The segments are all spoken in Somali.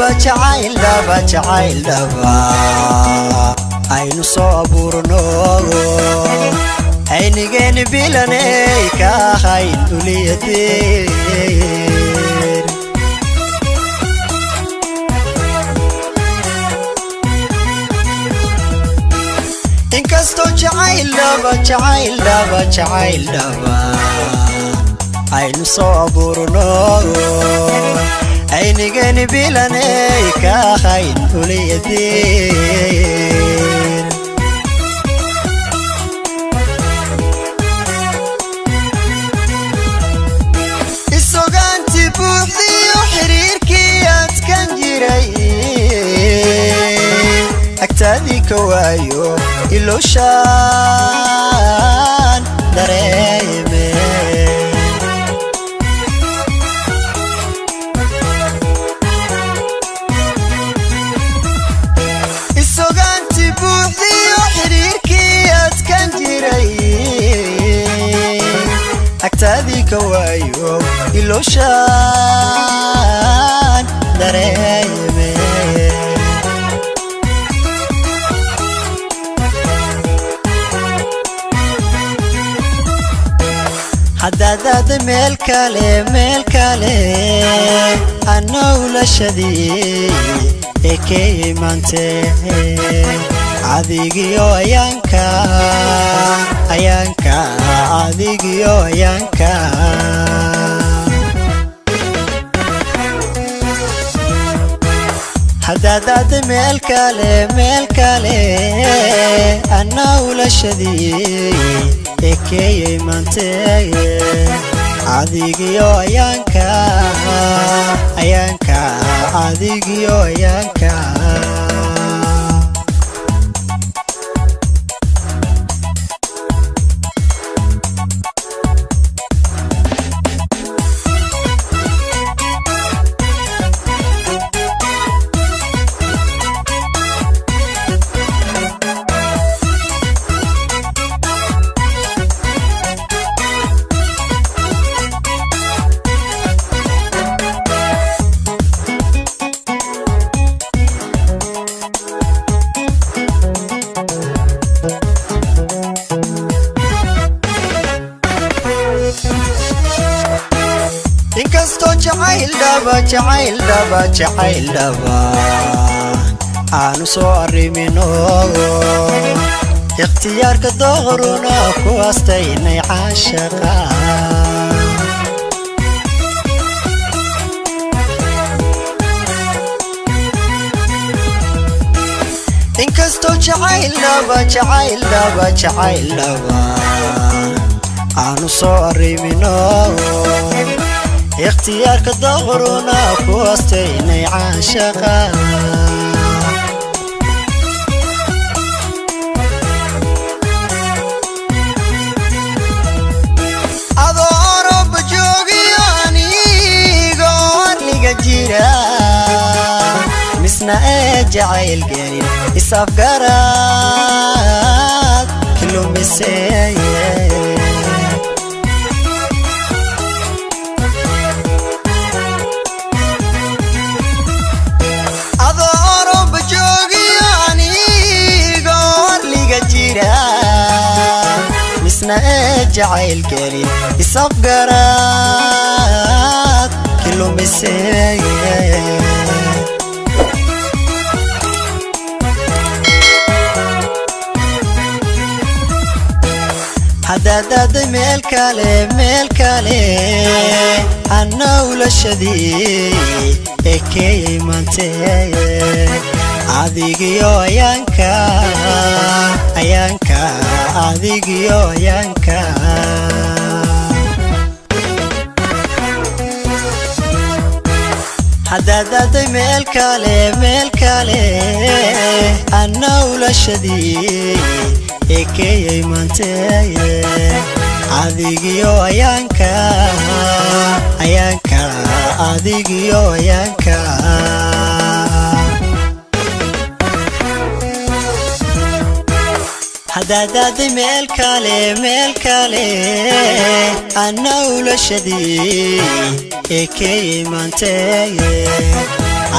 jacayl dhaba aynu soo abuurno aynigeeni bilanay ka ahayn uliyadeen inkasto jacayl dhaba aynu soo abuurno aynigeeni bilanay ka ahayn uliyadeen isogaanti buuxdiyo xiriirkii adkan jiray agtaadii ka waayo ilooshaan dareeme isogaanti buuxdiyo xiriirkii adkan jiray agtaadii ka waayo ilooshaan dareeme حدادات ملكالي أنا ولا شدي إكي مانتي عذيقيو أيانكا عذيقيو أيانكا حدادات ملكالي أنا ولا شدي إكي مانتي عذيقيو أيانكا عذيقيو أيانكا inkasto jacayl dhaba aanu soo arrimino ikhtiyaarka dooruna ku astaynay caashaqa inkasto jacayl dhaba aanu soo arrimino اختيارك ظهرنا فوستيني عاشقا أدورو بجوغياني قول لي جيرا مسنا جعيل قليل إصاف قرات كله مسيء جعيل قليل يصف قرات كله مسيء حدادات ملكالي أنا ولا شدي إكي مانتي عذيقيو أيانكا عذيقيو أيانكا حدادات ملكالي أنا ولا شدي إكي مانتي عذيقيو أيانكا عذيقيو أيانكا dadadi meel kale ana ulashadii ekeeyay maanteye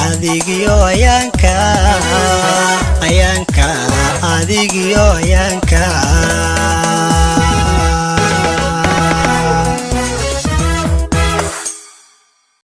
adigiyo ayaanka adigiyo ayaanka